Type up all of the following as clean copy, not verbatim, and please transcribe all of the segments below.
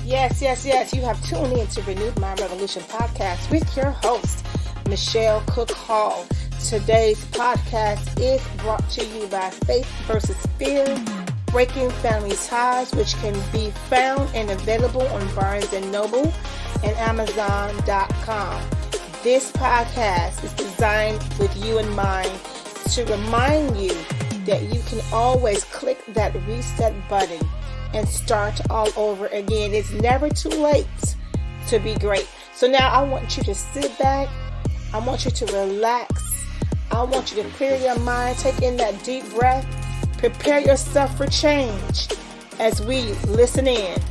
Yes, yes, yes. You have tuned in to Renewed Mind Revolution podcast with your host, Michelle Cook Hall. Today's podcast is brought to you by Faith versus Fear, Breaking Family Ties, which can be found and available on Barnes & Noble and Amazon.com. This podcast is designed with you in mind to remind you that you can always click that reset button and start all over again. It's never too late to be great. So now I want you to sit back. I want you to relax. I want you to clear your mind. Take in that deep breath. Prepare yourself for change as we listen in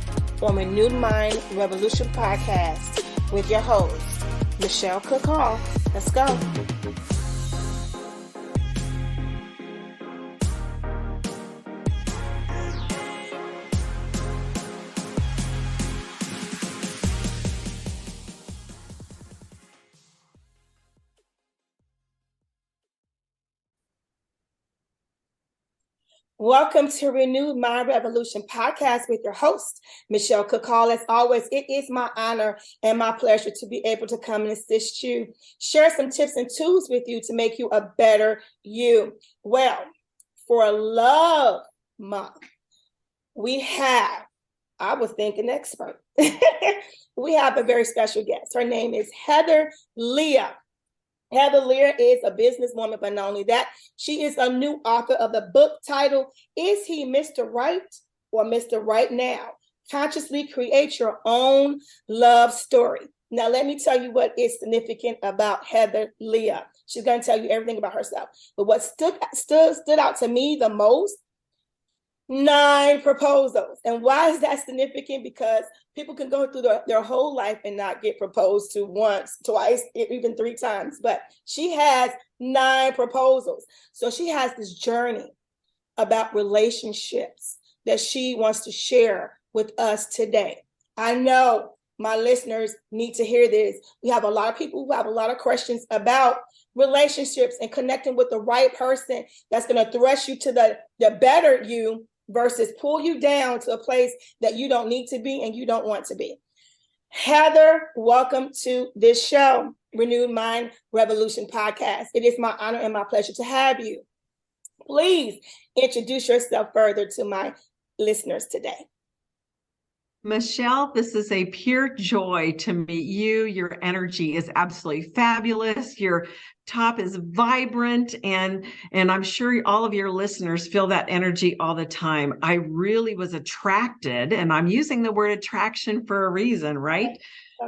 on Renewed Mind Revolution podcast with your host, Michelle Cook Hall. Let's go. Welcome to Renewed Mind Revolution podcast with your host, Michelle Cook Hall. As always, it is my honor and my pleasure to be able to come and assist you, share some tips and tools with you to make you a better you. Well, for Love Month, we have, I was thinking expert. We have a very special guest. Her name is Heather Leah. Heather Leah is a businesswoman, but not only that, she is a new author of the book titled, Is He Mr. Right or Mr. Right Now? Consciously Create Your Own Love Story. Now, let me tell you what is significant about Heather Leah. She's going to tell you everything about herself. But what stood out to me the most, 9 proposals. And why is that significant? Because people can go through their whole life and not get proposed to once, twice, even 3 times. But she has 9 proposals. So she has this journey about relationships that she wants to share with us today. I know my listeners need to hear this. We have a lot of people who have a lot of questions about relationships and connecting with the right person that's going to thrust you to the better you, versus pull you down to a place that you don't need to be and you don't want to be. Heather, welcome to this show, Renewed Mind Revolution podcast. It is my honor and my pleasure to have you. Please introduce yourself further to my listeners today. Michelle, this is a pure joy to meet you. Your energy is absolutely fabulous. Your top is vibrant, and I'm sure all of your listeners feel that energy all the time. I really was attracted, and I'm using the word attraction for a reason, right?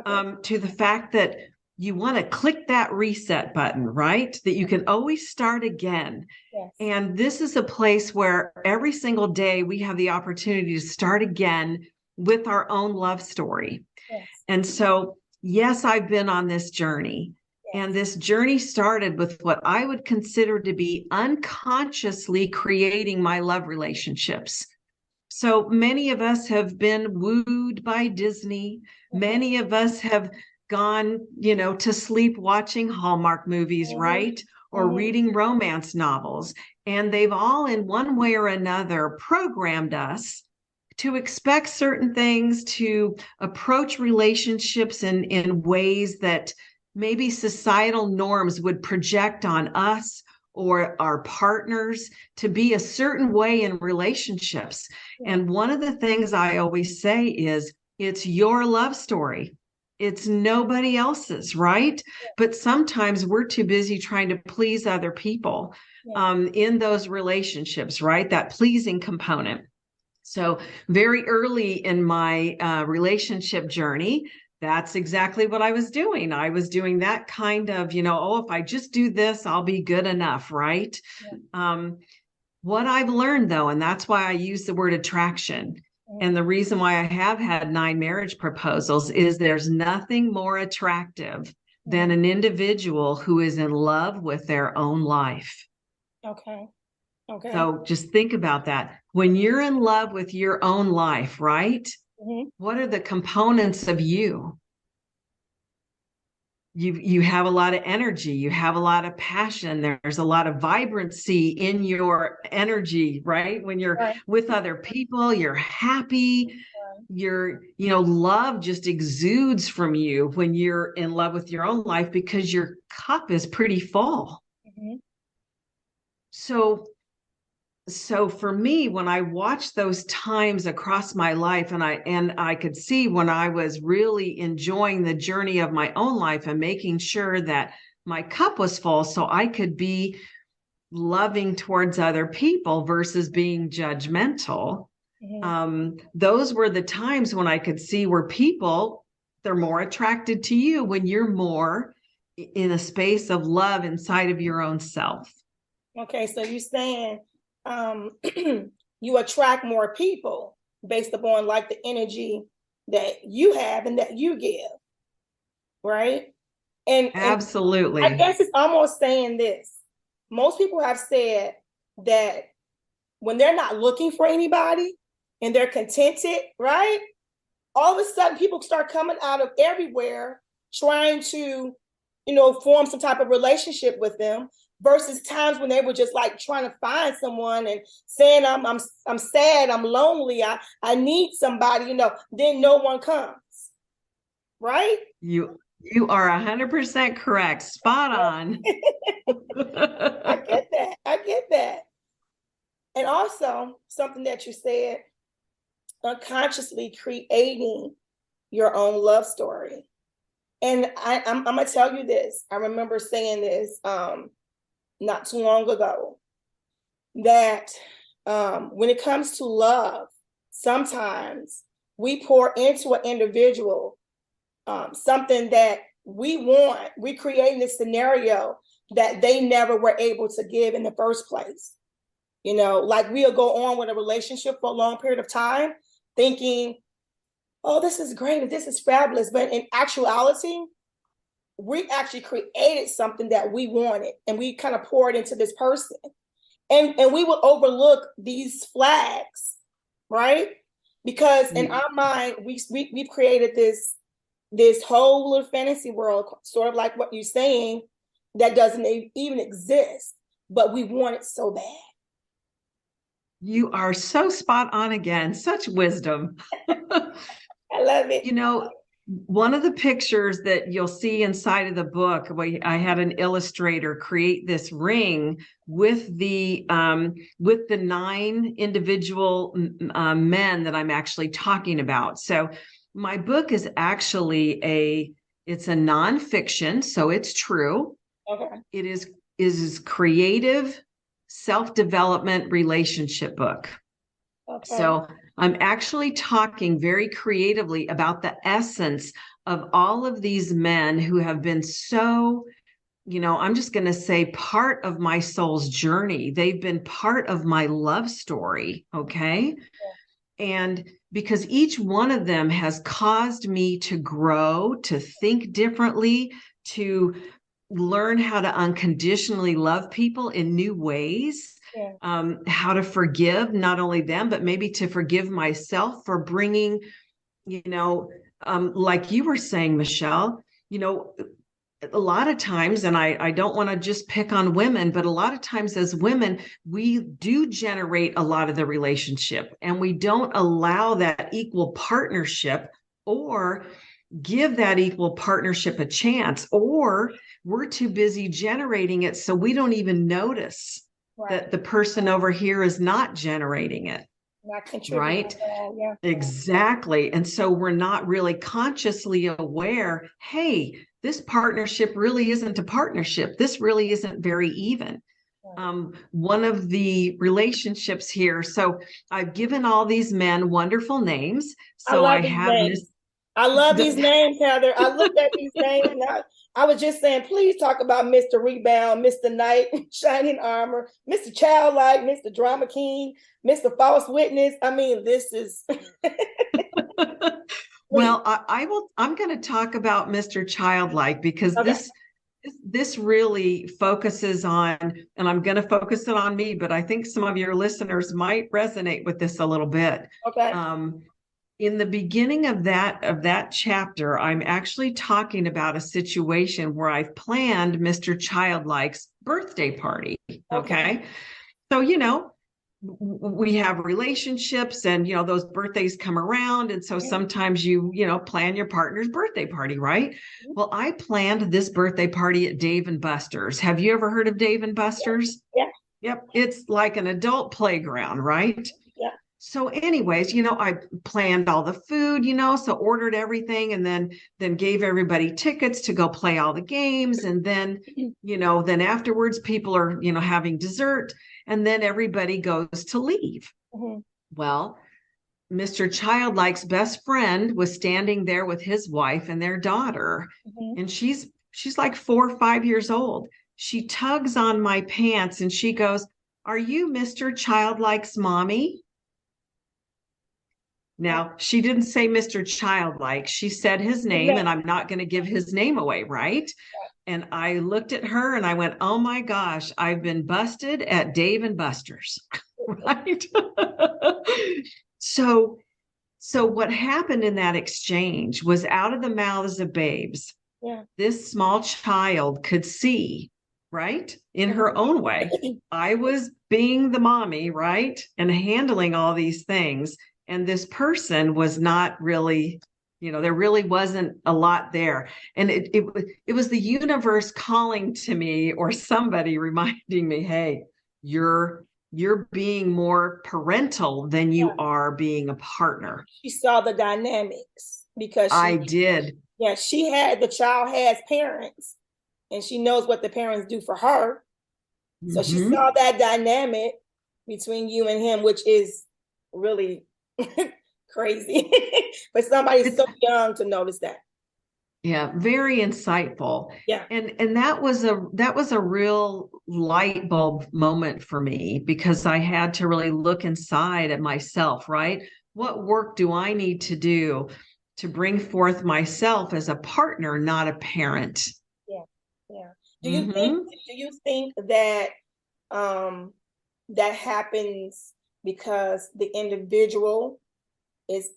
Okay. To the fact that you want to click that reset button, right? That you can always start again. Yes. And this is a place where every single day we have the opportunity to start again with our own love story. Yes. And so, yes, I've been on this journey. Yes. And this journey started with what I would consider to be unconsciously creating my love relationships. So many of us have been wooed by Disney. Mm-hmm. Many of us have gone, to sleep watching Hallmark movies, mm-hmm. right? Or mm-hmm. reading romance novels. And they've all in one way or another programmed us to expect certain things, to approach relationships in ways that maybe societal norms would project on us or our partners to be a certain way in relationships. And one of the things I always say is, it's your love story. It's nobody else's, right? But sometimes we're too busy trying to please other people in those relationships, right? That pleasing component. So very early in my relationship journey, that's exactly what I was doing. I was doing that kind of, if I just do this, I'll be good enough, right? Yeah. What I've learned, though, and that's why I use the word attraction, and the reason why I have had 9 marriage proposals is there's nothing more attractive than an individual who is in love with their own life. Okay. So just think about that. When you're in love with your own life, right? Mm-hmm. What are the components of you? you have a lot of energy, you have a lot of passion, there's a lot of vibrancy in your energy, right? When you're Right. with other people, you're happy, love just exudes from you when you're in love with your own life because your cup is pretty full. Mm-hmm. So for me, when I watched those times across my life, and I could see when I was really enjoying the journey of my own life and making sure that my cup was full so I could be loving towards other people versus being judgmental. Those were the times when I could see where people, they're more attracted to you when you're more in a space of love inside of your own self. Okay, so you're saying you attract more people based upon like the energy that you have and that you give, right? And Absolutely. I guess it's almost saying this. Most people have said that when they're not looking for anybody and they're contented, right? All of a sudden people start coming out of everywhere trying to, form some type of relationship with them versus times when they were just like trying to find someone and saying, I'm sad, I'm lonely, I need somebody, then no one comes. Right? You are 100% correct. Spot on. I get that. I get that. And also something that you said, unconsciously creating your own love story. And I'm gonna tell you this. I remember saying this not too long ago, that when it comes to love, sometimes we pour into an individual something that we want. We create this scenario that they never were able to give in the first place. Like we'll go on with a relationship for a long period of time thinking, oh, this is great, this is fabulous. But in actuality, we actually created something that we wanted and we kind of poured into this person. And we will overlook these flags, right? Because in our mind, we've created this whole little fantasy world, sort of like what you're saying, that doesn't even exist, but we want it so bad. You are so spot on again. Such wisdom. I love it. One of the pictures that you'll see inside of the book, I had an illustrator create this ring with the 9 individual men that I'm actually talking about. So my book is actually it's a nonfiction, so it's true. Okay. It is creative self-development relationship book. Okay. So I'm actually talking very creatively about the essence of all of these men who have been so, I'm just going to say part of my soul's journey. They've been part of my love story. Okay. Yeah. And because each one of them has caused me to grow, to think differently, to learn how to unconditionally love people in new ways. Yeah. How to forgive not only them, but maybe to forgive myself for bringing, like you were saying, Michelle, a lot of times, and I don't want to just pick on women, but a lot of times as women, we do generate a lot of the relationship and we don't allow that equal partnership or give that equal partnership a chance, or we're too busy generating it so we don't even notice that the person over here is not generating it. Not contributing. Right? Yeah. Exactly. And so we're not really consciously aware, hey, this partnership really isn't a partnership. This really isn't very even. One of the relationships here. So I've given all these men wonderful names. So I have this. I love these names, Heather. I looked at these names and I was just saying, please talk about Mr. Rebound, Mr. Knight, Shining Armor, Mr. Childlike, Mr. Drama King, Mr. False Witness. I mean, this is. Well, I'm going to talk about Mr. Childlike because this really focuses on, and I'm going to focus it on me, but I think some of your listeners might resonate with this a little bit. Okay. in the beginning of that chapter, I'm actually talking about a situation where I've planned Mr. Childlike's birthday party. Okay. So, we have relationships and, those birthdays come around. And so sometimes you plan your partner's birthday party, right? Well, I planned this birthday party at Dave and Buster's. Have you ever heard of Dave and Buster's? Yeah. Yep. It's like an adult playground, right? Yeah. So anyways, I planned all the food, so ordered everything and then gave everybody tickets to go play all the games. And then, then afterwards people are, having dessert and then everybody goes to leave. Mm-hmm. Well, Mr. Childlike's best friend was standing there with his wife and their daughter. Mm-hmm. And she's like 4 or 5 years old. She tugs on my pants and she goes, "Are you Mr. Childlike's mommy?" Now, she didn't say Mr. Childlike. She said his name, and I'm not going to give his name away, right? And I looked at her and I went, "Oh my gosh, I've been busted at Dave and Buster's." Right? So what happened in that exchange was out of the mouths of babes. Yeah. This small child could see, right? In her own way. I was being the mommy, right? And handling all these things. And this person was not really, there really wasn't a lot there. And it was the universe calling to me or somebody reminding me, hey, you're being more parental than you are being a partner. She saw the dynamics because I did. Yeah, the child has parents and she knows what the parents do for her. So she saw that dynamic between you and him, which is really crazy. But somebody's so young to notice that. Yeah, very insightful. Yeah. And that was a real light bulb moment for me because I had to really look inside at myself, right? What work do I need to do to bring forth myself as a partner, not a parent? Yeah. Yeah. Do you think that that happens because the individual is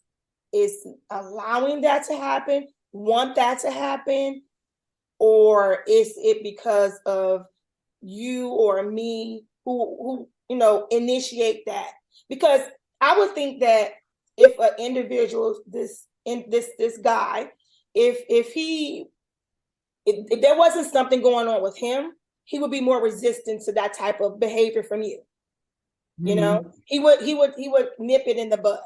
allowing that to happen, want that to happen, or is it because of you or me who initiate that? Because I would think that if an individual, this guy, if there wasn't something going on with him, he would be more resistant to that type of behavior from you. He would nip it in the bud.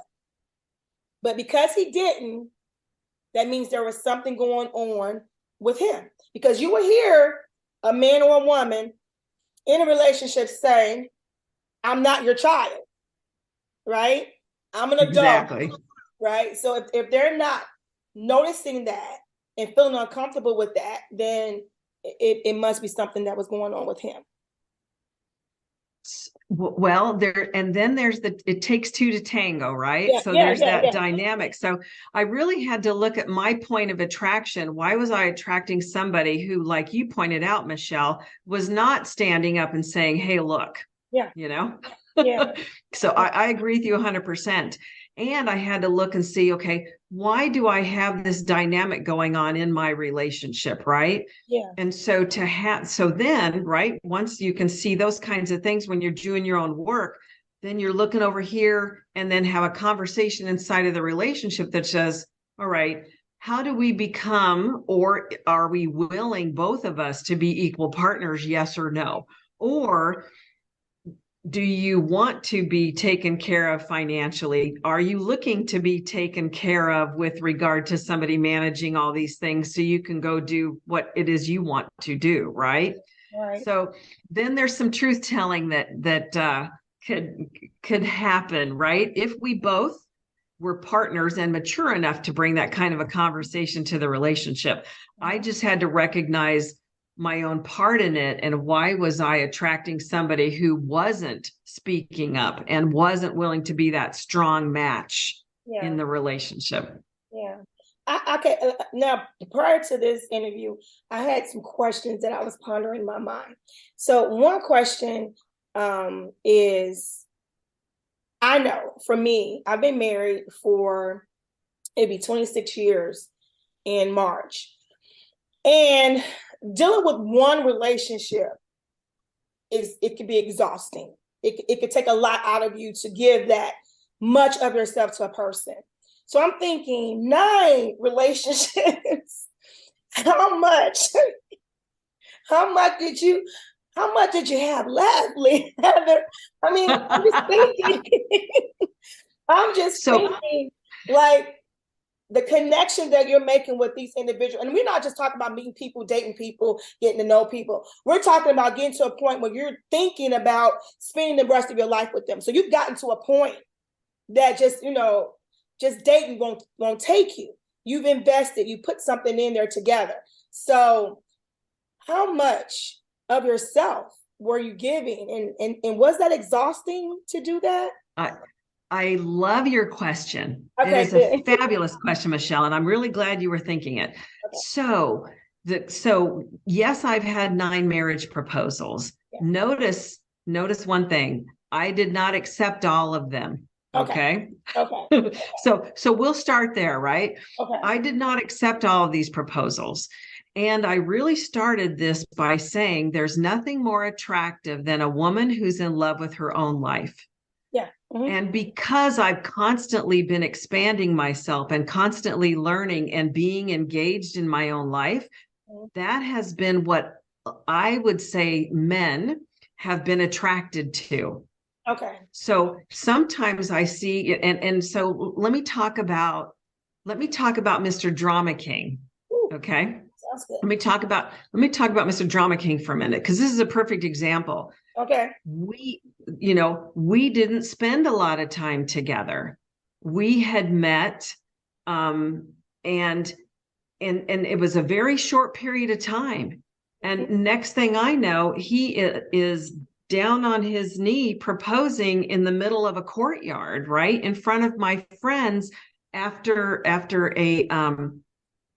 But because he didn't, that means there was something going on with him. Because you will hear a man or a woman in a relationship saying, "I'm not your child," right? "I'm an adult." Exactly. Right? So if they're not noticing that and feeling uncomfortable with that, then it must be something that was going on with him. Well, then there's it takes two to tango, right? So there's that dynamic. So I really had to look at my point of attraction. Why was I attracting somebody who, like you pointed out, Michelle, was not standing up and saying, "Hey, look," Yeah. Yeah. So I agree with you 100%. And I had to look and see, okay, why do I have this dynamic going on in my relationship, right? Yeah. And so then, right, once you can see those kinds of things when you're doing your own work, then you're looking over here and then have a conversation inside of the relationship that says, all right, how do we become, or are we willing, both of us, to be equal partners, yes or no? Or do you want to be taken care of financially? Are you looking to be taken care of with regard to somebody managing all these things so you can go do what it is you want to do, right? Right. So then there's some truth telling that could happen, right? If we both were partners and mature enough to bring that kind of a conversation to the relationship. I just had to recognize my own part in it, and why was I attracting somebody who wasn't speaking up and wasn't willing to be that strong match in the relationship. Yeah. Okay. Now, prior to this interview, I had some questions that I was pondering in my mind. So one question is, I know for me, I've been married for it'd be 26 years in March. And dealing with one relationship it can be exhausting. It could take a lot out of you to give that much of yourself to a person. So I'm thinking 9 relationships. How much did you have left, Heather? I mean, I'm just thinking, thinking like the connection that you're making with these individuals. And we're not just talking about meeting people, dating people, getting to know people. We're talking about getting to a point where you're thinking about spending the rest of your life with them. So you've gotten to a point that just dating won't take you. You've invested, you put something in there together. So how much of yourself were you giving? And was that exhausting to do that? I love your question. Okay, it is a fabulous question, Michelle, and I'm really glad you were thinking it. Okay. So yes, I've had 9 marriage proposals. Yeah. Notice one thing. I did not accept all of them. Okay. So we'll start there, right? Okay. I did not accept all of these proposals. And I really started this by saying there's nothing more attractive than a woman who's in love with her own life. Yeah. Mm-hmm. And because I've constantly been expanding myself and constantly learning and being engaged in my own life, that has been what I would say men have been attracted to. Okay. So sometimes I see it, and so let me talk about Mr. Drama King. Ooh, okay. Sounds good. Let me talk about Mr. Drama King for a minute, because this is a perfect example. Okay. We didn't spend a lot of time together. We had met, and it was a very short period of time. And next thing I know, he is down on his knee proposing in the middle of a courtyard, right in front of my friends after an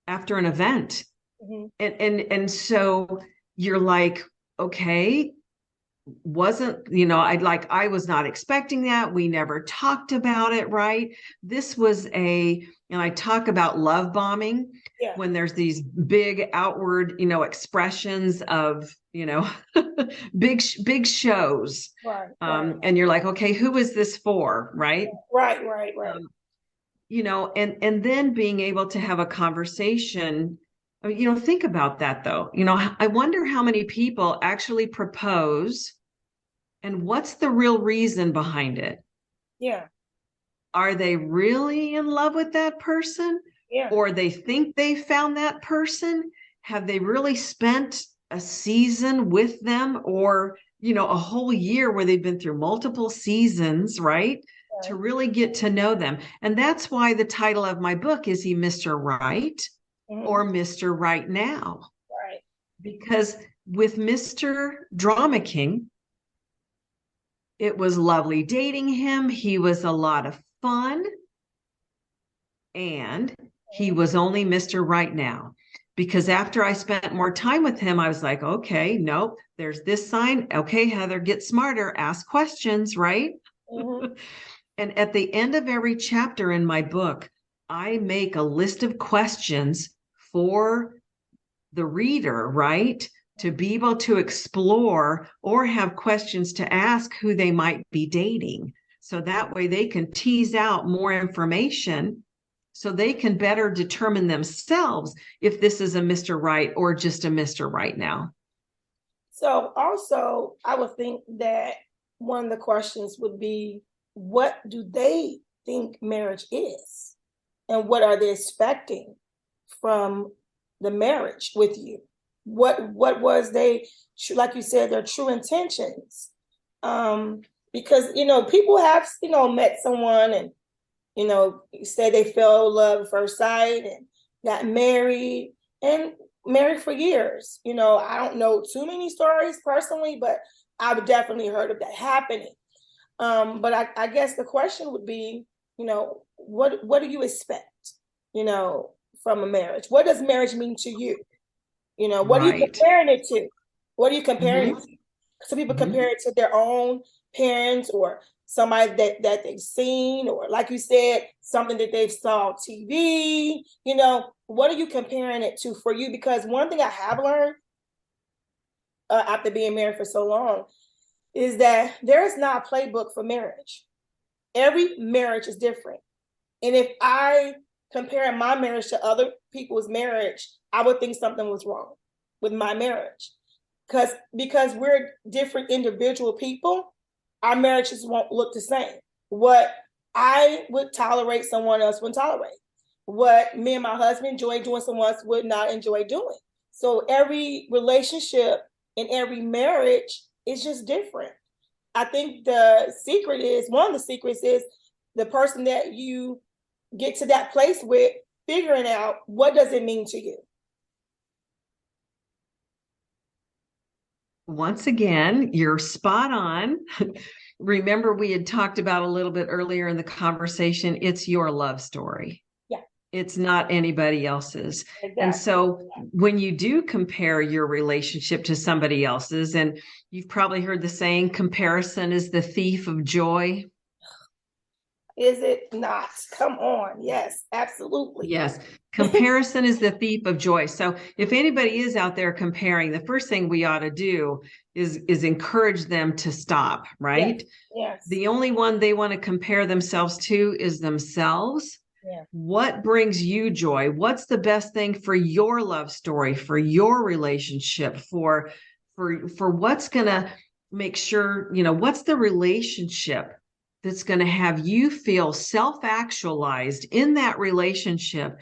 event. Mm-hmm. And so you're like, okay, I was not expecting that. We never talked about it, right? This was and I talk about love bombing. Yeah. When there's these big outward, expressions of, big shows. Right. And you're like, okay, who is this for? Right. Right. And then being able to have a conversation. Think about that though. I wonder how many people actually propose and what's the real reason behind it? Yeah. Are they really in love with that person? Yeah. Or they think they found that person? Have they really spent a season with them, or, a whole year where they've been through multiple seasons, right? To really get to know them. And that's why the title of my book is He Mr. Right? Mm-hmm. Or Mr. Right Now. Right. Because with Mr. Drama King, it was lovely dating him. He was a lot of fun. And he was only Mr. Right Now. Because after I spent more time with him, I was like, okay, nope, there's this sign. Okay, Heather, get smarter, ask questions, right? Mm-hmm. And at the end of every chapter in my book, I make a list of questions for the reader, right? To be able to explore or have questions to ask who they might be dating. So that way they can tease out more information so they can better determine themselves if this is a Mr. Right or just a Mr. Right Now. So also, I would think that one of the questions would be, what do they think marriage is? And what are they expecting from the marriage with you? What was like you said, their true intentions? Because, people have, met someone and, say they fell in love at first sight and got married for years. I don't know too many stories personally, but I've definitely heard of that happening. But I guess the question would be, what do you expect, from a marriage? What does marriage mean to you? What are you comparing it to? What are you comparing it to? Some people compare it to their own parents or somebody that they've seen, or like you said, something that they've saw on TV. What are you comparing it to for you? Because one thing I have learned after being married for so long is that there is not a playbook for marriage. Every marriage is different. And if I compare my marriage to other people's marriage, I would think something was wrong with my marriage. Because we're different individual people, our marriages won't look the same. What I would tolerate, someone else wouldn't tolerate. What me and my husband enjoy doing, someone else would not enjoy doing. So every relationship and every marriage is just different. I think one of the secrets is the person that you get to that place with, figuring out what does it mean to you. Once again, you're spot on. Remember, we had talked about a little bit earlier in the conversation, it's your love story. Yeah. It's not anybody else's. Exactly. And so when you do compare your relationship to somebody else's, and you've probably heard the saying, comparison is the thief of joy. Is it not? Come on. Yes, absolutely. Yes. Comparison is the thief of joy. So if anybody is out there comparing, the first thing we ought to do is encourage them to stop, right? Yes. The only one they want to compare themselves to is themselves. Yeah. What brings you joy? What's the best thing for your love story, for your relationship, for what's going to make sure, what's the relationship that's going to have you feel self-actualized in that relationship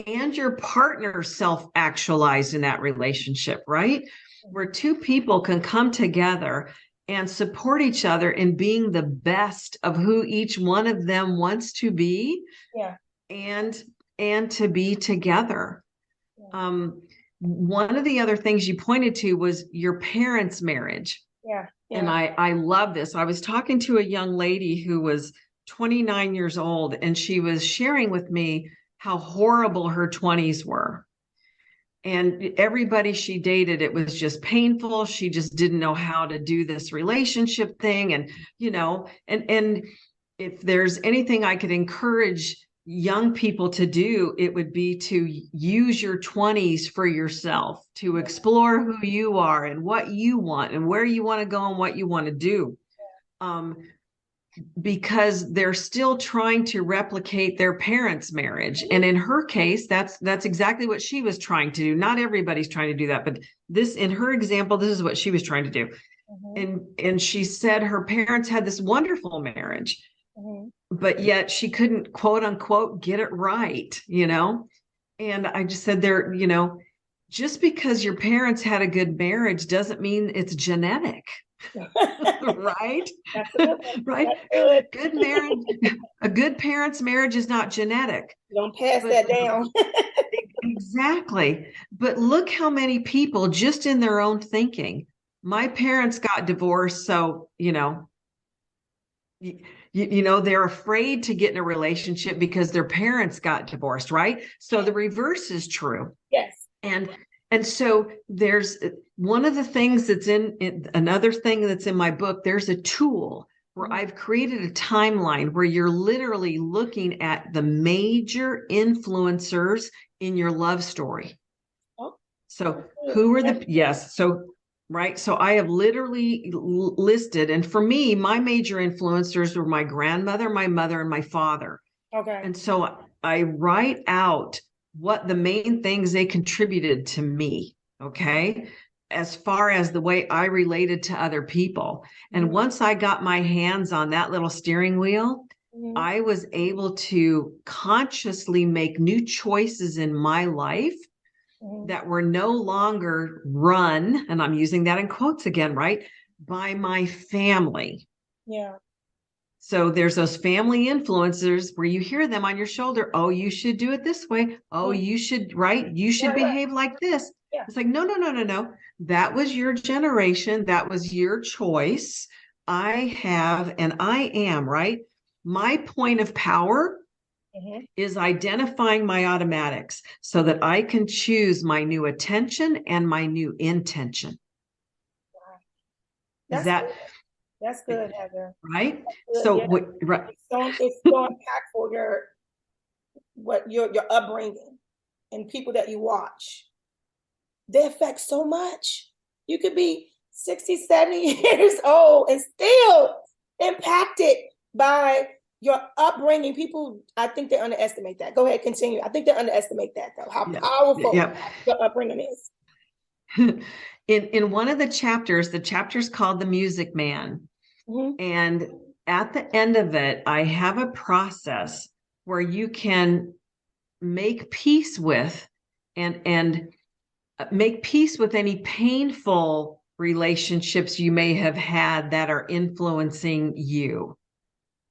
and your partner self-actualized in that relationship, right? Where two people can come together and support each other in being the best of who each one of them wants to be. Yeah. And to be together. Yeah. One of the other things you pointed to was your parents' marriage. Yeah. Yeah. And I love this. I was talking to a young lady who was 29 years old, and she was sharing with me how horrible her 20s were. And everybody she dated, it was just painful. She just didn't know how to do this relationship thing. And, and if there's anything I could encourage young people to do, it would be to use your 20s for yourself, to explore who you are and what you want and where you want to go and what you want to do. Because they're still trying to replicate their parents' marriage. And in her case, that's exactly what she was trying to do. Not everybody's trying to do that, but in her example, this is what she was trying to do. Mm-hmm. And she said her parents had this wonderful marriage. Mm-hmm. But yet she couldn't, quote unquote, get it right, And I just said just because your parents had a good marriage doesn't mean it's genetic. Right? Right? Good marriage, a good parent's marriage is not genetic. Don't pass that down. Exactly. But look how many people just in their own thinking, my parents got divorced, so, they're afraid to get in a relationship because their parents got divorced, right? So the reverse is true. Yes. And so there's one of the things that's another thing that's in my book, there's a tool where I've created a timeline where you're literally looking at the major influencers in your love story. Oh. So who are right. So I have literally listed, and for me, my major influencers were my grandmother, my mother, and my father. Okay. And so I write out what the main things they contributed to me. Okay. As far as the way I related to other people. And once I got my hands on that little steering wheel, I was able to consciously make new choices in my life that were no longer run, and I'm using that in quotes again, right, by my family. Yeah. So there's those family influencers where you hear them on your shoulder. Oh, you should do it this way. Oh, you should, right? You should behave like this. Yeah. It's like, no. That was your generation. That was your choice. I have, and I am, right? My point of power is identifying my automatics so that I can choose my new attention and my new intention. Wow. That's good, Heather. right? Good. So Yeah. right, It's so impactful, your upbringing and people that you watch. They affect so much. You could be 60, 70 years old and still impacted by your upbringing. People, I think they underestimate that. Go ahead, continue. I think they underestimate that, though, how yeah, powerful yeah. your upbringing is. In one of the chapters, the chapter's called The Music Man. Mm-hmm. And at the end of it, I have a process where you can make peace with and make peace with any painful relationships you may have had that are influencing you.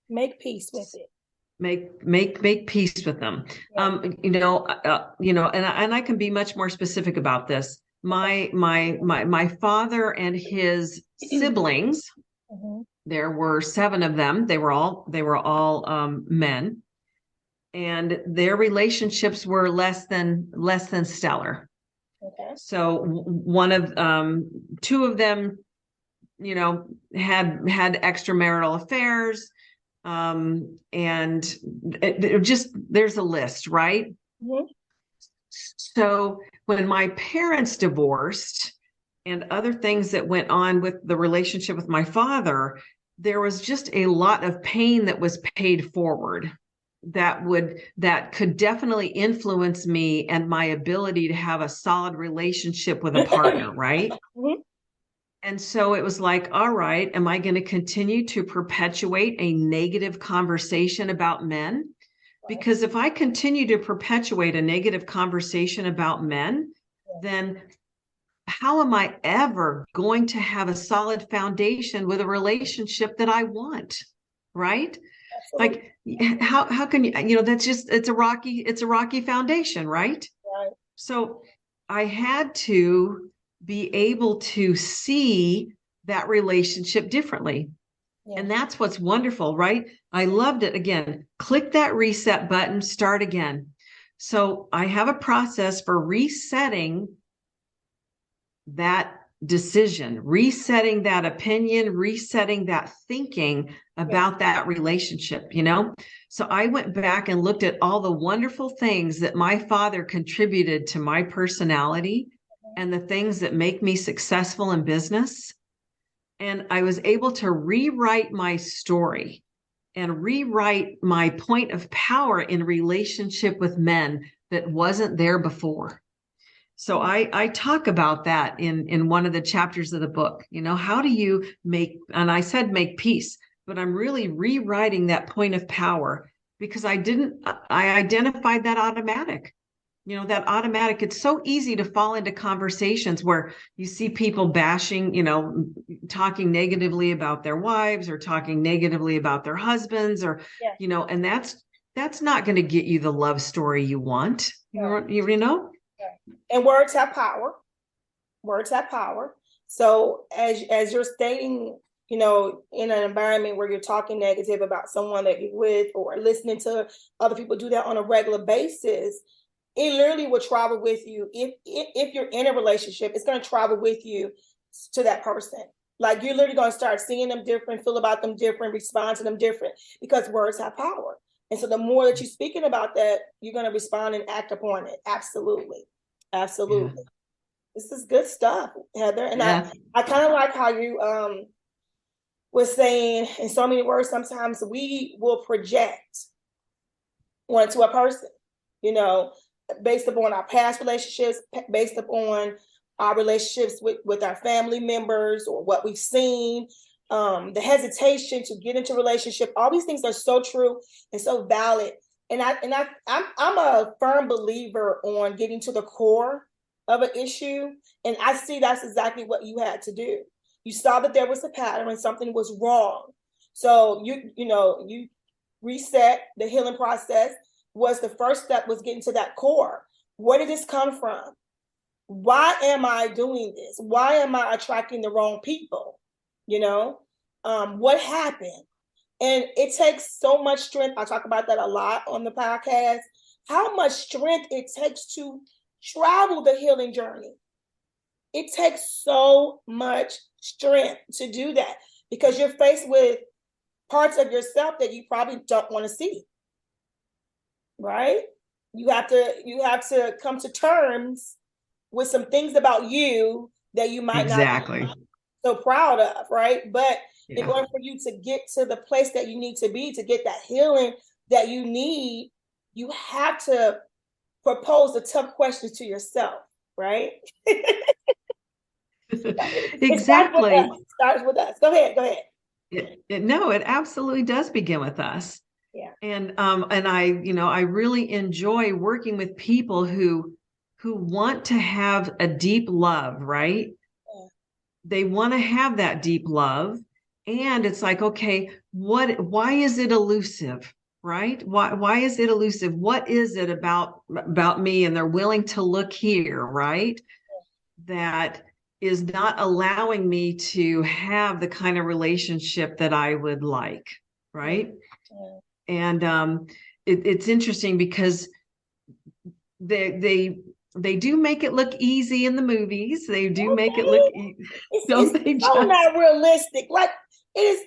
Make peace with it. Make peace with them. Yeah. And I can be much more specific about this. My father and his siblings, Mm-hmm. there were 7 of them. They were all men, and their relationships were less than stellar. Okay. So one of 2 of them, had extramarital affairs, and it just, there's a list, right? Mm-hmm. So when my parents divorced and other things that went on with the relationship with my father, there was just a lot of pain that was paid forward that could definitely influence me and my ability to have a solid relationship with a partner, right? Mm-hmm. And so it was like, all right, am I going to continue to perpetuate a negative conversation about men? Because if I continue to perpetuate a negative conversation about men, then how am I ever going to have a solid foundation with a relationship that I want? Right? Absolutely. Like how can you, that's just, it's a rocky foundation, right? Right. So I had to be able to see that relationship differently. Yeah. And that's what's wonderful, right? I loved it. Again, click that reset button, start again. So I have a process for resetting that decision, resetting that opinion, resetting that thinking about that relationship, So I went back and looked at all the wonderful things that my father contributed to my personality and the things that make me successful in business. And I was able to rewrite my story and rewrite my point of power in relationship with men that wasn't there before. So I talk about that in one of the chapters of the book. How do you and I said make peace, but I'm really rewriting that point of power because I identified that automatic. It's so easy to fall into conversations where you see people bashing, talking negatively about their wives or talking negatively about their husbands or, Yeah. and that's not going to get you the love story you want, you know? And words have power. Words have power. So as you're stating, in an environment where you're talking negative about someone that you're with or listening to other people do that on a regular basis, it literally will travel with you. If you're in a relationship, it's going to travel with you to that person. Like you're literally going to start seeing them different, feel about them different, respond to them different because words have power. And so the more that you're speaking about that, you're going to respond and act upon it. Absolutely. Absolutely. Yeah. This is good stuff, Heather. And I kind of like how you was saying in so many words, sometimes we will project onto a person, based upon our past relationships, based upon our relationships with our family members or what we've seen, the hesitation to get into relationship. All these things are so true and so valid. And I'm a firm believer on getting to the core of an issue. And I see that's exactly what you had to do. You saw that there was a pattern and something was wrong. So you reset the healing process. Was the first step was getting to that core. Where did this come from? Why am I doing this? Why am I attracting the wrong people? What happened? And it takes so much strength. I talk about that a lot on the podcast, how much strength it takes to travel the healing journey. It takes so much strength to do that. because you're faced with parts of yourself that you probably don't want to see. Right? You have to come to terms with some things about you that you might not be so proud of, right? But in order for you to get to the place that you need to be, to get that healing that you need, you have to propose the tough questions to yourself, right? Exactly. It starts with us. Go ahead. No, it absolutely does begin with us. Yeah. And I really enjoy working with people who want to have a deep love, right? Yeah. They want to have that deep love. And it's like, okay, why is it elusive? Right? Why is it elusive? What is it about me? And they're willing to look here, right? That is not allowing me to have the kind of relationship that I would like, right? Yeah. And it's interesting because they do make it look easy in the movies. They do make it look easy. It's so not realistic. Like, it is,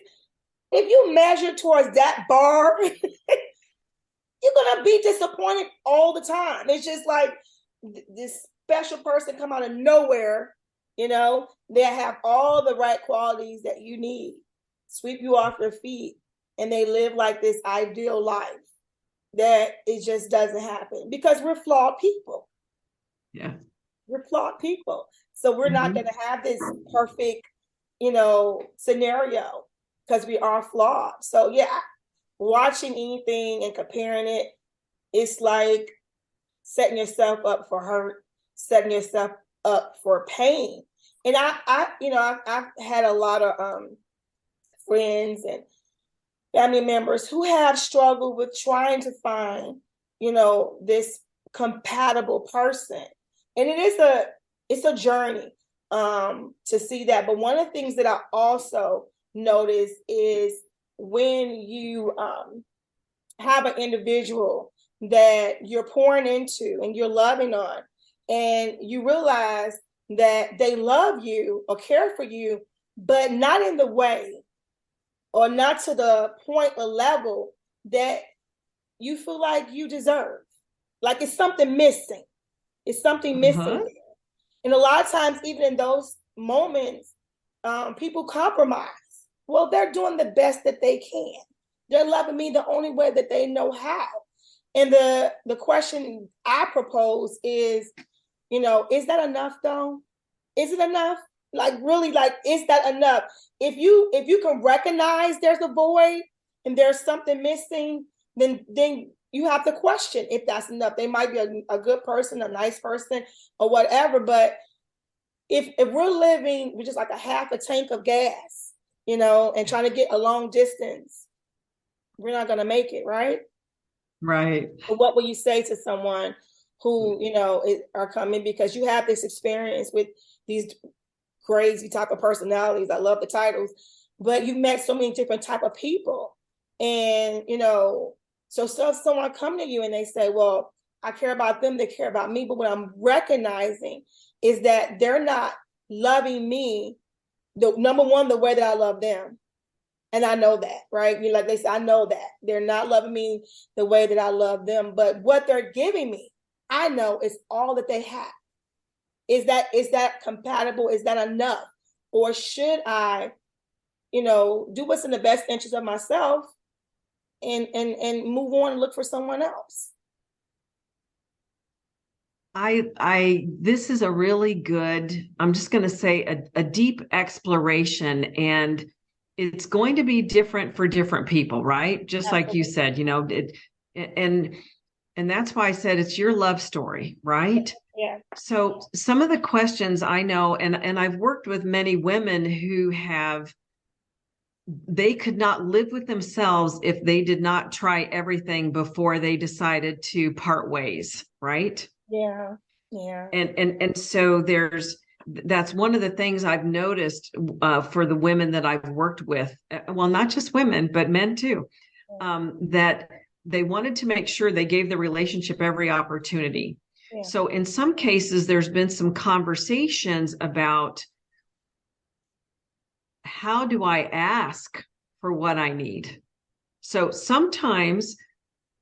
if you measure towards that bar, you're gonna be disappointed all the time. It's just like this special person come out of nowhere, they have all the right qualities that you need, sweep you off your feet, and they live like this ideal life that it just doesn't happen because we're flawed people. Yeah. We're flawed people. So we're not going to have this perfect, scenario because we are flawed. So yeah, watching anything and comparing it, it's like setting yourself up for hurt, setting yourself up for pain. And I've had a lot of friends and family members who have struggled with trying to find, this compatible person. And it's a journey to see that. But one of the things that I also notice is when you have an individual that you're pouring into and you're loving on, and you realize that they love you or care for you, but not in the way or not to the point or level that you feel like you deserve. Like it's something missing. It's something missing there. And a lot of times, even in those moments, people compromise. Well, they're doing the best that they can. They're loving me the only way that they know how. And the question I propose is, is that enough though? Is it enough? Like really, like, is that enough? If you can recognize there's a void and there's something missing, then you have to question if that's enough. They might be a good person, a nice person, or whatever. But if we're living with just like a half a tank of gas, and trying to get a long distance, we're not gonna make it, right? Right. But what will you say to someone who, are coming because you have this experience with these crazy type of personalities? I love the titles, but you've met so many different type of people. And, so if someone come to you and they say, well, I care about them, they care about me. But what I'm recognizing is that they're not loving me, number one, the way that I love them. And I know that, right? Like they say, I know that they're not loving me the way that I love them. But what they're giving me, I know is all that they have. Is that compatible? Is that enough? Or should I, do what's in the best interest of myself and move on and look for someone else? This is a really good, I'm just going to say a deep exploration, and it's going to be different for different people, right? Just Absolutely. Like you said, and that's why I said it's your love story, right? Yeah. So some of the questions I know, and I've worked with many women who they could not live with themselves if they did not try everything before they decided to part ways, right? Yeah. Yeah. And so that's one of the things I've noticed for the women that I've worked with. Well, not just women, but men too, that they wanted to make sure they gave the relationship every opportunity. Yeah. So in some cases, there's been some conversations about how do I ask for what I need? So sometimes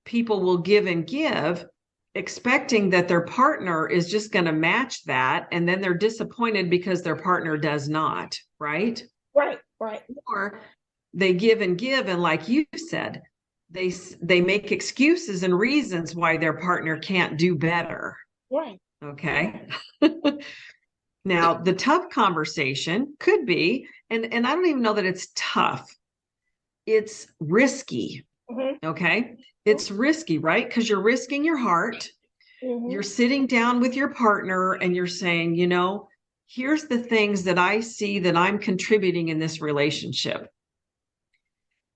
people will give and give, expecting that their partner is just going to match that. And then they're disappointed because their partner does not, right? Right, right. Or they give and give. And like you said, they make excuses and reasons why their partner can't do better. Right. Okay. Now, the tough conversation could be, and I don't even know that it's tough. It's risky. Mm-hmm. Okay. It's risky, right? Because you're risking your heart. Mm-hmm. You're sitting down with your partner and you're saying, here's the things that I see that I'm contributing in this relationship.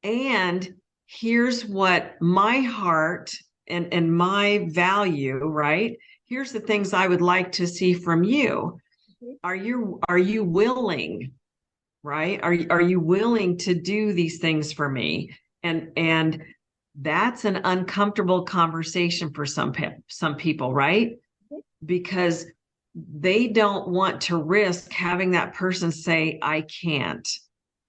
And here's what my heart and my value, right? Here's the things I would like to see from you. Are you willing, right? Are you willing to do these things for me? And that's an uncomfortable conversation for some people, right? Because they don't want to risk having that person say, I can't.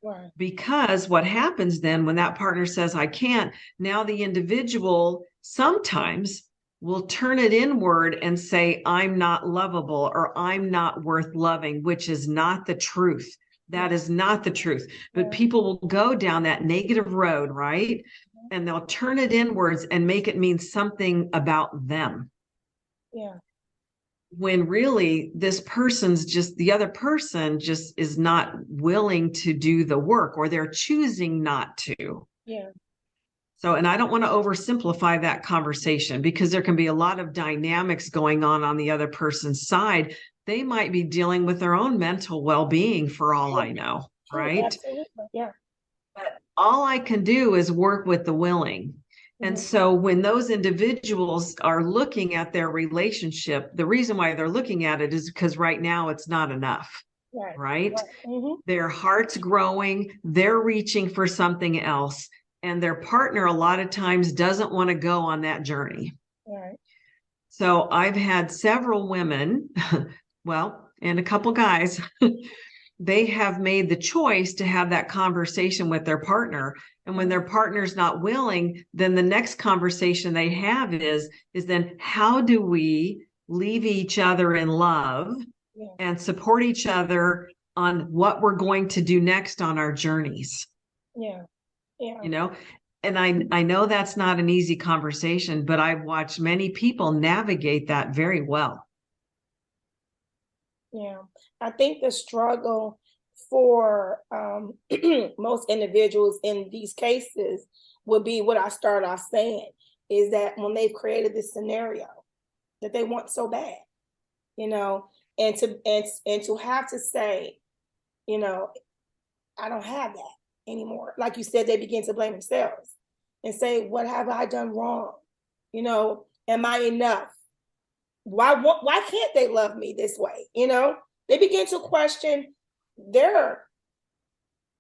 Right. Because what happens then when that partner says, I can't, now the individual sometimes will turn it inward and say, I'm not lovable or I'm not worth loving, which is not the truth. That is not the truth. But people will go down that negative road, right? And they'll turn it inwards and make it mean something about them. Yeah. When really the other person just is not willing to do the work, or they're choosing not to. Yeah. So, and I don't want to oversimplify that conversation because there can be a lot of dynamics going on the other person's side. They might be dealing with their own mental well-being for all I know, right? Absolutely. Yeah. But all I can do is work with the willing. And so when those individuals are looking at their relationship, the reason why they're looking at it is because right now it's not enough, right? Mm-hmm. Their heart's growing, they're reaching for something else, and their partner a lot of times doesn't want to go on that journey. Right. So I've had several women, well, and a couple guys, they have made the choice to have that conversation with their partner. And when their partner's not willing, then the next conversation they have is then how do we leave each other in love and support each other on what we're going to do next on our journeys? Yeah. And I know that's not an easy conversation, but I've watched many people navigate that very well. Yeah. I think the struggle for most individuals in these cases would be what I started off saying, is that when they've created this scenario that they want so bad, and to have to say, I don't have that anymore. Like you said, they begin to blame themselves and say, what have I done wrong? Am I enough? Why can't they love me this way? They begin to question their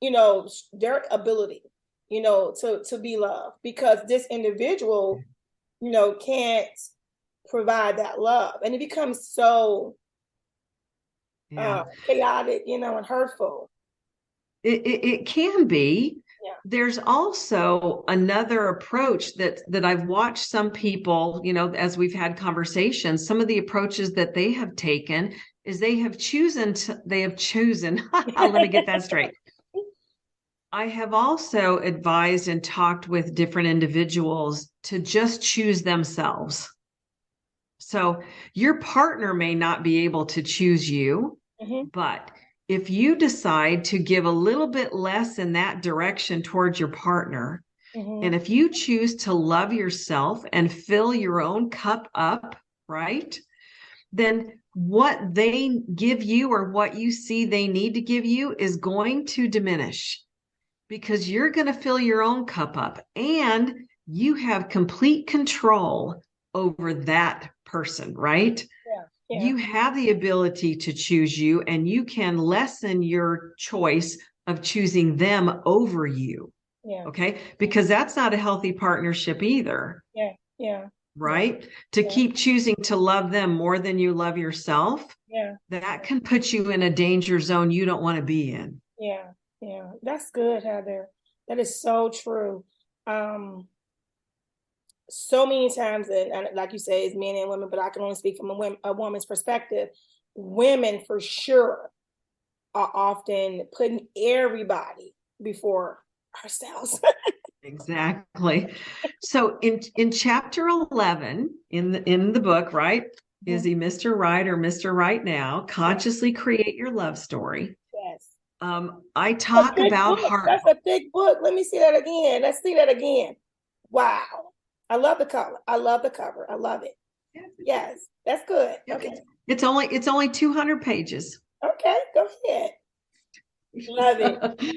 ability, to be loved, because this individual, can't provide that love. And it becomes so chaotic, and hurtful. It can be. Yeah. There's also another approach that I've watched some people, as we've had conversations, some of the approaches that they have taken is they have chosen, let me get that straight. I have also advised and talked with different individuals to just choose themselves. So your partner may not be able to choose you, but if you decide to give a little bit less in that direction towards your partner, and if you choose to love yourself and fill your own cup up, right, then what they give you or what you see they need to give you is going to diminish, because you're going to fill your own cup up and you have complete control over that person, right? Yeah. You have the ability to choose you, and you can lessen your choice of choosing them over you. Yeah. Okay. Because that's not a healthy partnership either. Yeah. Right. To keep choosing to love them more than you love yourself. Yeah. That can put you in a danger zone you don't want to be in. Yeah. Yeah, that's good, Heather. That is so true. So many times, and like you say, it's men and women, but I can only speak from a woman's perspective. Women, for sure, are often putting everybody before ourselves. Exactly. So in chapter 11 in the book, right? Is he Mr. Right or Mr. Right now? Consciously create your love story. Yes. I talk about heart. That's a big book. Let me see that again. Let's see that again. Wow. I love the color. I love the cover. I love it. Yes, that's good. Okay. It's only 200 pages. Okay, go ahead. Love it.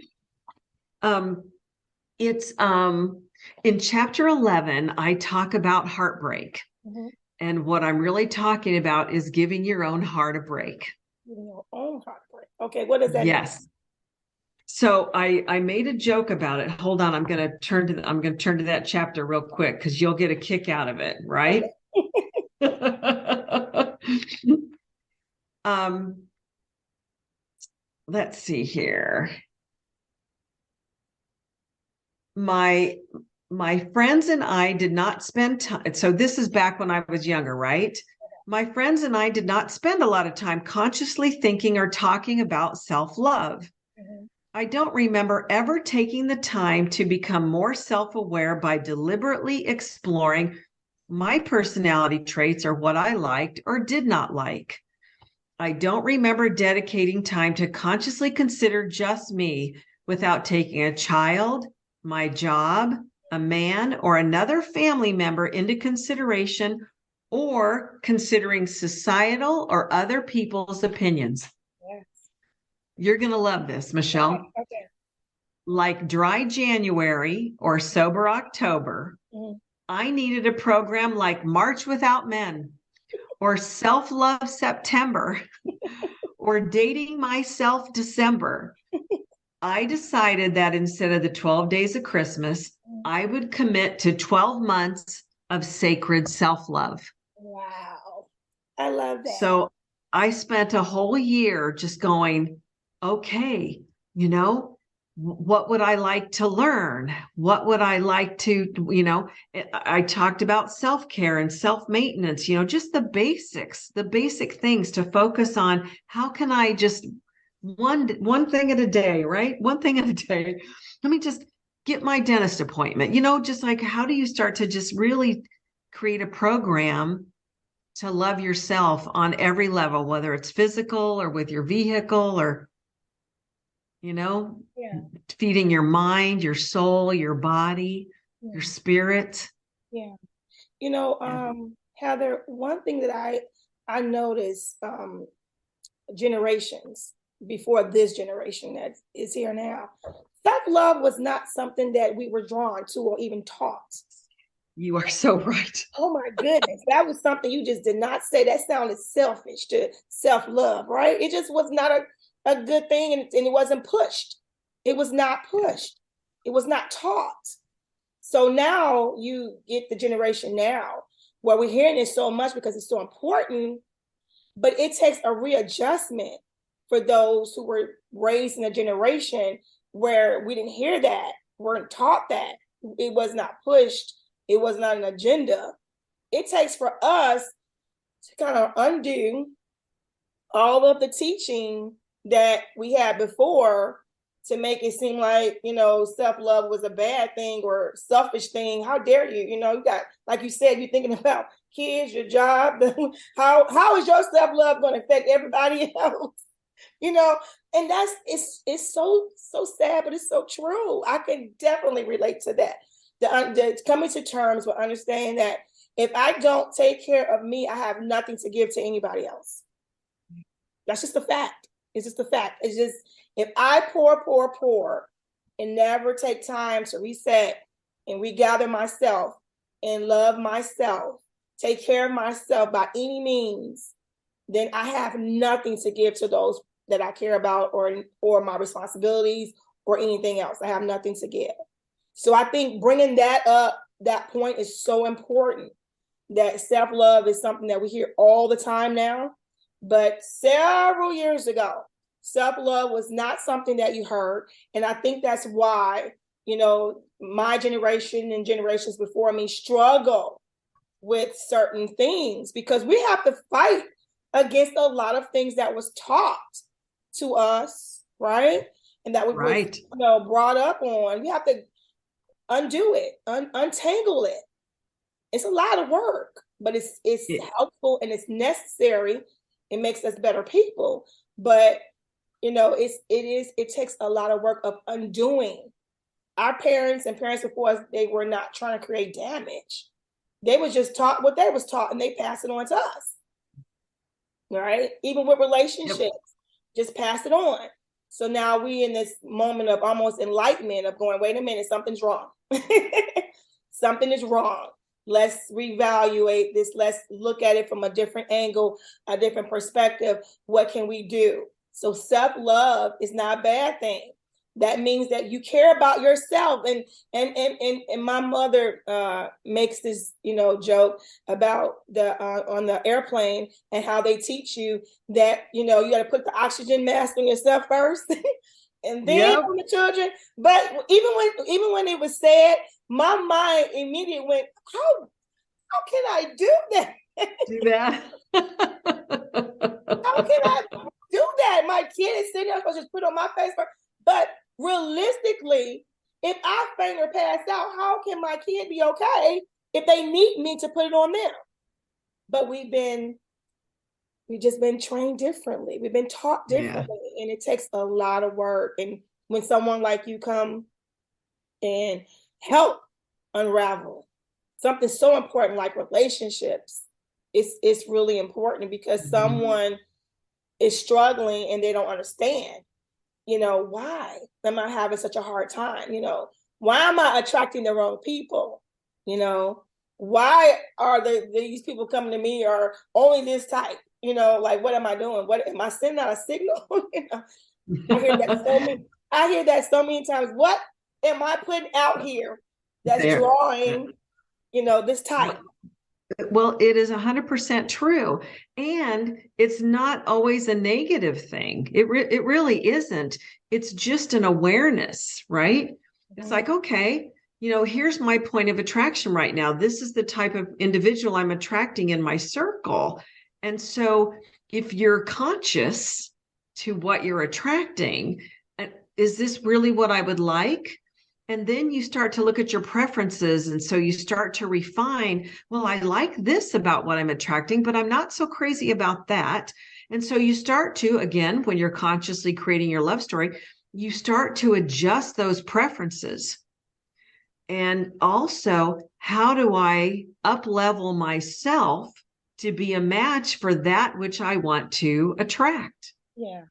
It's in chapter 11, I talk about heartbreak. Mm-hmm. And what I'm really talking about is giving your own heart a break. Giving your own heartbreak. Okay, what does that mean? Yes. So I made a joke about it. Hold on, I'm going to turn to that chapter real quick because you'll get a kick out of it, right? Let's see here. My friends and I did not spend time. So this is back when I was younger, right? My friends and I did not spend a lot of time consciously thinking or talking about self-love. Mm-hmm. I don't remember ever taking the time to become more self-aware by deliberately exploring my personality traits or what I liked or did not like. I don't remember dedicating time to consciously consider just me without taking a child, my job, a man, or another family member into consideration or considering societal or other people's opinions. Yes. You're going to love this, Michelle. Okay. Like dry January or sober October, I needed a program like March Without Men or Self-Love September or Dating Myself December. I decided that instead of the 12 days of Christmas, I would commit to 12 months of sacred self-love. Wow. I love that. So I spent a whole year just going, okay, what would I like to learn? What would I like to, I talked about self-care and self-maintenance, just the basic things to focus on. How can I just one thing at a day, right? One thing at a day. Let me just get my dentist appointment, just like how do you start to just really create a program to love yourself on every level, whether it's physical or with your vehicle or feeding your mind, your soul, your body, your spirit. Yeah. Heather, one thing that I noticed generations before this generation that is here now, self-love was not something that we were drawn to or even taught. You are so right. Oh my goodness. That was something you just did not say. That sounded selfish, to self-love, right? It just was not a good thing, and it wasn't pushed. It was not pushed. It was not taught. So now you get the generation now where we're hearing it so much because it's so important, but it takes a readjustment for those who were raised in a generation where we didn't hear that, weren't taught that. It was not pushed. It was not an agenda. It takes for us to kind of undo all of the teaching that we had before to make it seem like, self-love was a bad thing or selfish thing. How dare you? You got, like you said, you're thinking about kids, your job. How is your self-love going to affect everybody else? And it's so sad, but it's so true. I can definitely relate to that. The coming to terms with understanding that if I don't take care of me, I have nothing to give to anybody else. That's just a fact. It's just a fact. It's just, if I pour and never take time to reset and regather myself and love myself, take care of myself by any means, then I have nothing to give to those that I care about or my responsibilities or anything else. I have nothing to give. So I think bringing that up, that point is so important, that self-love is something that we hear all the time now. But several years ago, Self-love was not something that you heard. And I think that's why, my generation and generations before me struggle with certain things, because we have to fight against a lot of things that was taught to us, right? And that we Right. was brought up on. We have to undo it, untangle it. It's a lot of work, but it's helpful and it's necessary. It makes us better people. But it takes a lot of work of undoing. Our parents and parents before us, they were not trying to create damage. They was just taught what they was taught, and they pass it on to us. Right? Even with relationships, yep. Just pass it on. So now we in this moment of almost enlightenment of going, wait a minute, something's wrong. Something is wrong. Let's reevaluate this. Let's look at it from a different angle, a different perspective. What can we do? So self-love is not a bad thing. That means that you care about yourself. And my mother makes this, joke about on the airplane and how they teach you that, you got to put the oxygen mask on yourself first and then yep. on the children. But even when it was said, my mind immediately went, how can I do that? Do that? How can I do that? My kid is sitting there, I just put on my face first. But realistically, if I faint or pass out, how can my kid be okay if they need me to put it on them? But we've just been trained differently. We've been taught differently, yeah. And it takes a lot of work. And when someone like you come and help unravel something so important like relationships, it's really important because mm-hmm. someone is struggling and they don't understand. Why am I having such a hard time? Why am I attracting the wrong people? Why are these people coming to me are only this type? Like, what am I doing? What am I sending out a signal? I hear that so many times. What am I putting out here that's drawing, this type? Well, it is 100% true. And it's not always a negative thing. It really isn't. It's just an awareness, right? Mm-hmm. It's like, okay, here's my point of attraction right now. This is the type of individual I'm attracting in my circle. And so if you're conscious to what you're attracting, is this really what I would like? And then you start to look at your preferences. And so you start to refine, well, I like this about what I'm attracting, but I'm not so crazy about that. And so you start to, again, when you're consciously creating your love story, you start to adjust those preferences. And also, how do I up-level myself to be a match for that which I want to attract? Yeah.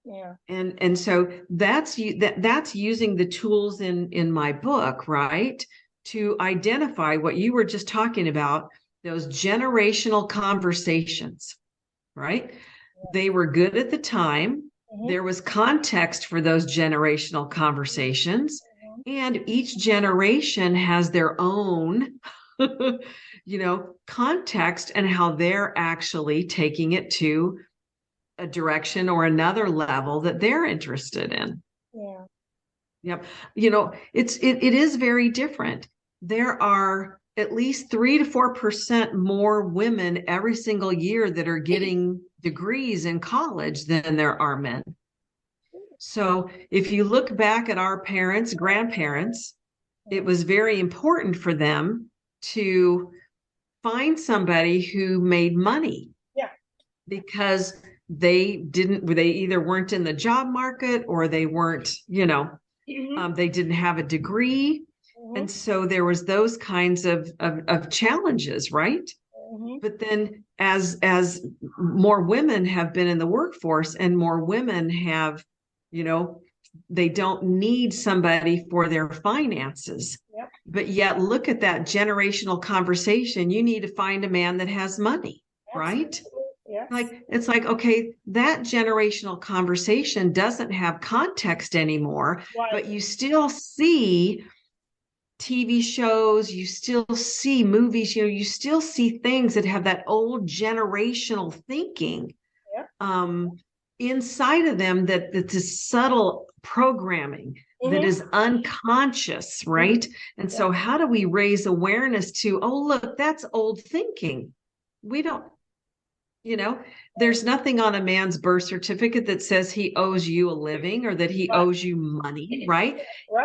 Yeah. And so that's using the tools in my book, right? To identify what you were just talking about, those generational conversations, right? Yeah. They were good at the time. Mm-hmm. There was context for those generational conversations. Mm-hmm. And each generation has their own, context and how they're actually taking it to a direction or another level that they're interested in. Yeah. Yep. It is very different. There are at least 3 to 4% more women every single year that are getting degrees in college than there are men. So if you look back at our parents, grandparents, it was very important for them to find somebody who made money. Yeah. Because they either weren't in the job market or they weren't, mm-hmm. They didn't have a degree. Mm-hmm. And so there was those kinds of challenges, right? Mm-hmm. But then as more women have been in the workforce and more women have, they don't need somebody for their finances. Yep. But yet look at that generational conversation. You need to find a man that has money, absolutely. Right? Yes. It's like, okay, that generational conversation doesn't have context anymore, right. But you still see TV shows, you still see movies, you still see things that have that old generational thinking. Yeah. inside of them that this subtle programming that is unconscious, right? And so how do we raise awareness to, oh, look, that's old thinking. We don't, there's nothing on a man's birth certificate that says he owes you a living or that he owes you money, right?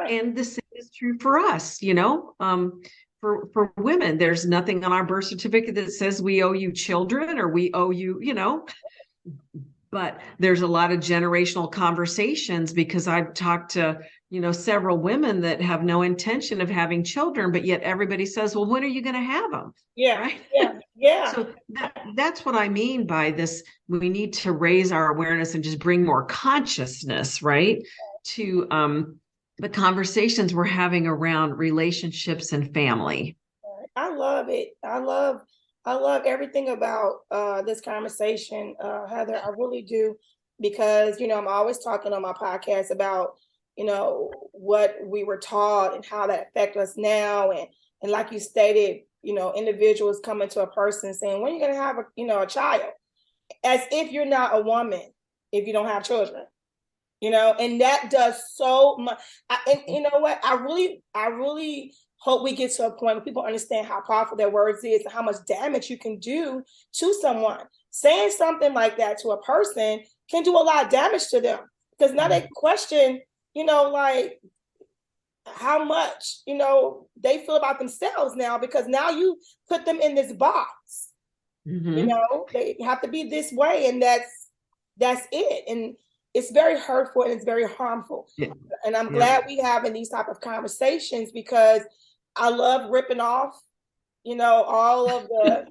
And the same is true for us, for women. There's nothing on our birth certificate that says we owe you children or we owe you, but there's a lot of generational conversations because I've talked to, several women that have no intention of having children, but yet everybody says, well, when are you going to have them? Yeah. Right? Yeah. So that's what I mean by this. We need to raise our awareness and just bring more consciousness, right, to the conversations we're having around relationships and family. I love it. I love everything about this conversation, Heather. I really do, because I'm always talking on my podcast about what we were taught and how that affects us now, and like you stated, individuals coming to a person saying, when are you going to have a child, as if you're not a woman if you don't have children, and that does so much. And you know what, I really hope we get to a point where people understand how powerful their words is and how much damage you can do to someone. Saying something like that to a person can do a lot of damage to them, because now they question, like how much, they feel about themselves now, because now you put them in this box. They have to be this way, and that's it. And it's very hurtful and it's very harmful. Yeah. And I'm glad we having these type of conversations, because I love ripping off, all of the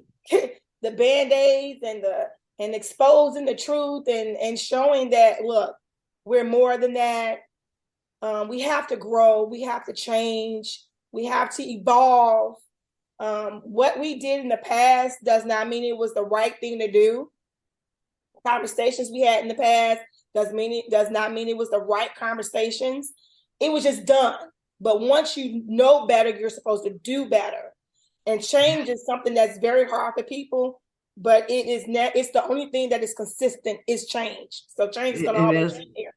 the band-aids and exposing the truth and showing that, look, we're more than that. We have to grow, we have to change, we have to evolve. What we did in the past does not mean it was the right thing to do. Conversations we had in the past does not mean it was the right conversations. It was just done. But once you know better, you're supposed to do better. And change is something that's very hard for people, but it's the only thing that is consistent is change. So change is going to always be here.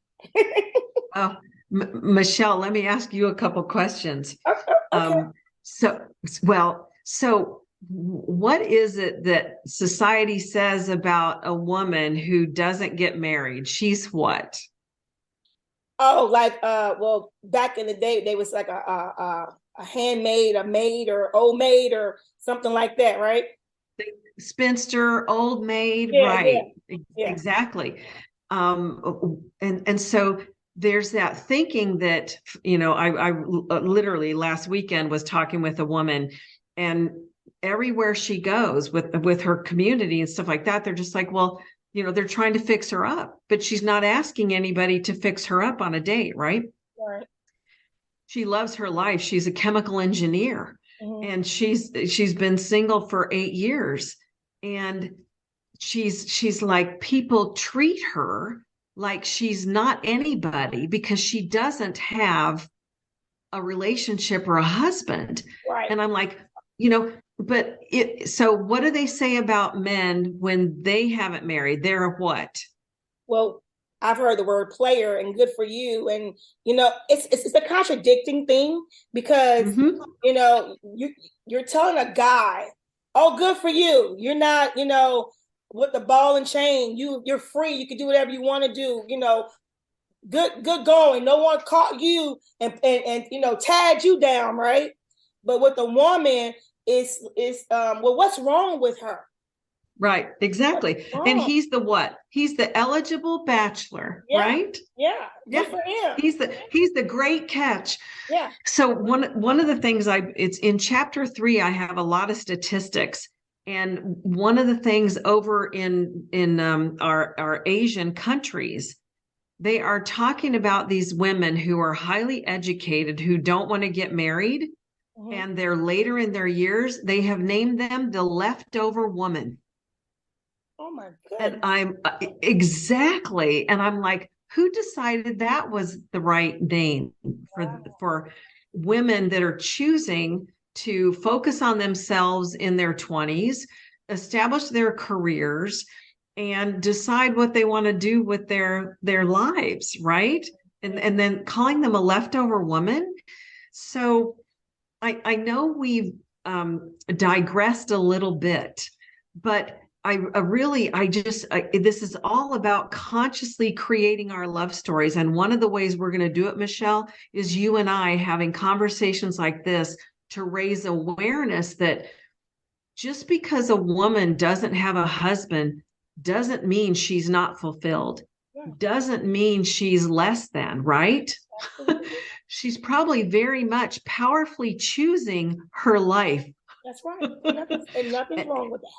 Oh, Michelle, let me ask you a couple questions. Okay. So what is it that society says about a woman who doesn't get married? She's what? Oh, like well, back in the day, they was like a handmaid, a maid, or old maid, or something like that, right? Spinster, old maid, right? Yeah. Exactly. And so there's that thinking that, I literally last weekend was talking with a woman, and everywhere she goes with her community and stuff like that, they're just like, well, they're trying to fix her up, but she's not asking anybody to fix her up on a date, right? Right. She loves her life. She's a chemical engineer, and she's been single for 8 years, and she's like, people treat her like she's not anybody because she doesn't have a relationship or a husband. Right. And I'm like, but so what do they say about men when they haven't married? They're what? Well, I've heard the word player and good for you. And, it's a contradicting thing, because, you're telling a guy, oh, good for you. You're not, with the ball and chain, you're free. You can do whatever you want to do, good going. No one caught you and tagged you down, right? But with a woman, it's well, what's wrong with her? Right, exactly. And he's the what? He's the eligible bachelor, right? Yeah, good for him. He's the great catch. Yeah. So one of the things it's in chapter 3, I have a lot of statistics. And one of the things over in our Asian countries, they are talking about these women who are highly educated, who don't want to get married, and they're later in their years. They have named them the leftover woman. Oh my goodness. And I'm exactly, and I'm like, who decided that was the right name for women that are choosing to focus on themselves in their 20s, establish their careers, and decide what they want to do with their lives, right? And then calling them a leftover woman. So I know we've digressed a little bit, but this is all about consciously creating our love stories. And one of the ways we're going to do it, Michelle, is you and I having conversations like this to raise awareness that just because a woman doesn't have a husband doesn't mean she's not fulfilled, doesn't mean she's less than, right? She's probably very much powerfully choosing her life. That's right. And nothing's wrong with that.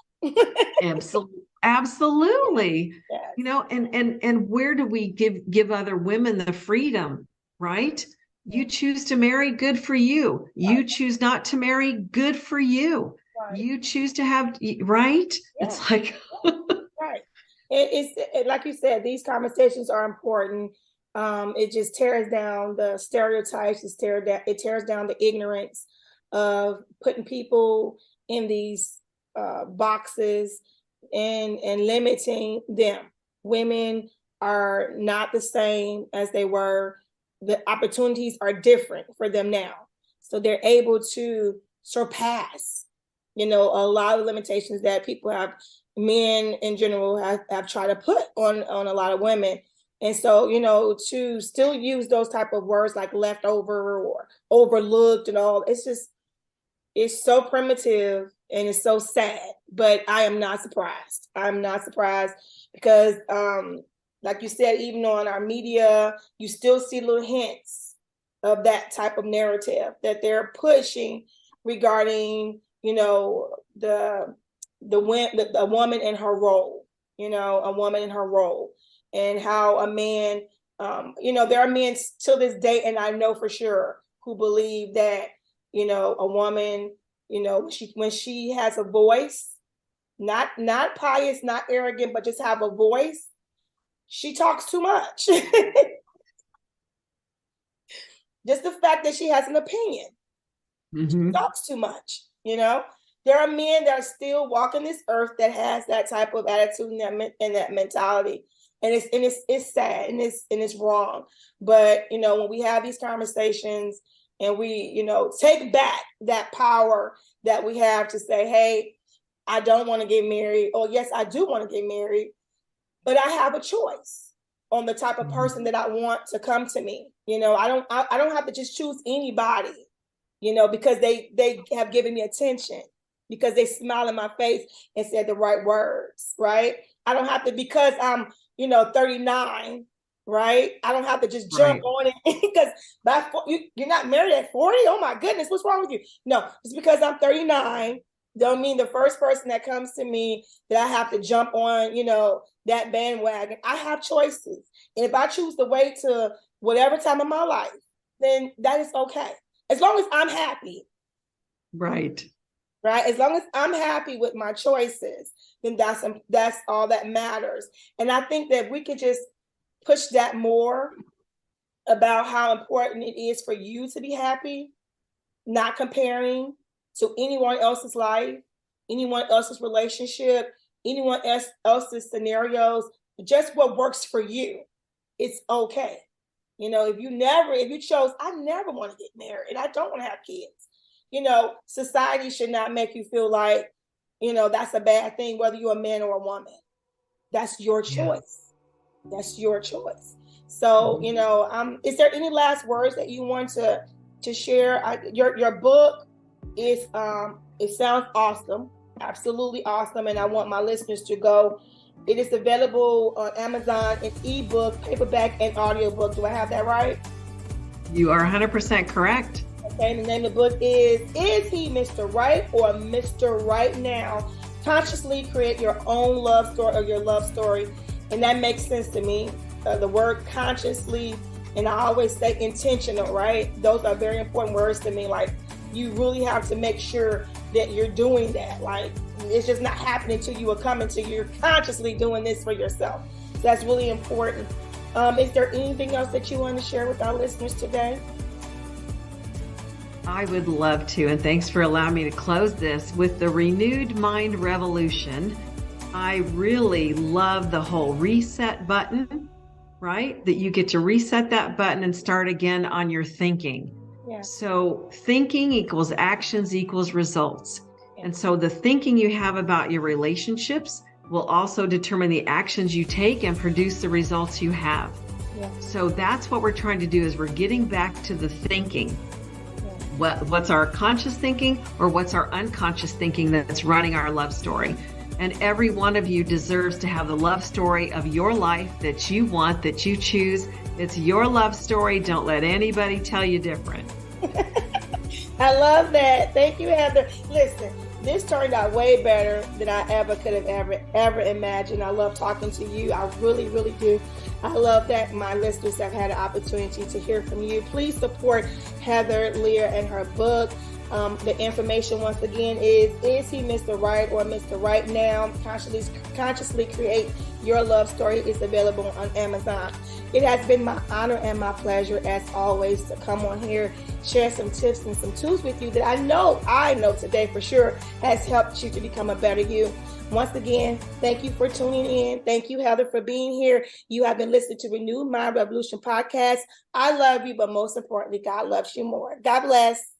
Absolutely. Yes. You know, and where do we give other women the freedom, right? You choose to marry, good for you. You choose not to marry, good for you. Right. You choose to have, right? Yeah. It's like right. It's like you said, these conversations are important. It just tears down the stereotypes. It tears down the ignorance of putting people in these boxes and limiting them. Women are not the same as they were. The opportunities are different for them now. So they're able to surpass, a lot of limitations that men in general have tried to put on a lot of women. And so, to still use those type of words like leftover or overlooked and all, it's so primitive and it's so sad, but I am not surprised. I'm not surprised because, like you said, even on our media, you still see little hints of that type of narrative that they're pushing regarding, the woman in her role, a woman in her role, and how a man, there are men till this day, and I know for sure, who believe that, a woman, when she has a voice, not pious, not arrogant, but just have a voice, she talks too much. Just the fact that she has an opinion, she talks too much. There are men that are still walking this earth that has that type of attitude and that mentality, and it's sad and it's wrong. But when we have these conversations and we take back that power that we have to say, hey, I don't want to get married, or yes, I do want to get married, but I have a choice on the type of person that I want to come to me. I don't have to just choose anybody, because they have given me attention, because they smile in my face and said the right words, right? I don't have to, because I'm, 39, right? I don't have to just jump on it because you're not married at 40. Oh my goodness, what's wrong with you? No, just because I'm 39 don't mean the first person that comes to me that I have to jump on, that bandwagon. I have choices. And if I choose to wait to whatever time of my life, then that is okay. As long as I'm happy. Right. As long as I'm happy with my choices, then that's all that matters. And I think that we could just push that more about how important it is for you to be happy, not comparing to anyone else's life, anyone else's relationship, anyone else's scenarios, just what works for you. It's okay. If you chose, I never want to get married, I don't want to have kids. Society should not make you feel like, that's a bad thing, whether you're a man or a woman. That's your choice. Yeah. That's your choice. So, is there any last words that you want to share? Your book is, it sounds awesome, absolutely awesome. And I want my listeners to go. It is available on Amazon in ebook, paperback, and audiobook. Do I have that right? You are 100% correct. Okay, the name of the book is He Mr. Right or Mr. Right Now? Consciously create your own love story or your love story. And that makes sense to me. The word consciously, and I always say intentional, right? Those are very important words to me. Like, you really have to make sure that you're doing that. Like, it's just not happening to you or coming to you. You're consciously doing this for yourself. So that's really important. Is there anything else that you want to share with our listeners today? I would love to, and thanks for allowing me to close this with the Renewed Mind Revolution. I really love the whole reset button, right? That you get to reset that button and start again on your thinking. Yeah. So thinking equals actions equals results. Yeah. And so the thinking you have about your relationships will also determine the actions you take and produce the results you have. Yeah. So that's what we're trying to do, is we're getting back to the thinking. Yeah. What's our conscious thinking, or what's our unconscious thinking that's running our love story? And every one of you deserves to have the love story of your life that you want, that you choose. It's your love story. Don't let anybody tell you different. I love that. Thank you, Heather. Listen, this turned out way better than I ever could have ever imagined. I love talking to you. I really, really do. I love that my listeners have had an opportunity to hear from you. Please support Heather Leah and her book. The information once again is he Mr. Right or Mr. Right Now? Consciously Create Your Love Story is available on Amazon. It has been my honor and my pleasure, as always, to come on here, share some tips and some tools with you that I know today for sure has helped you to become a better you. Once again, thank you for tuning in. Thank you, Heather, for being here. You have been listening to Renewed Mind Revolution podcast. I love you, but most importantly, God loves you more. God bless.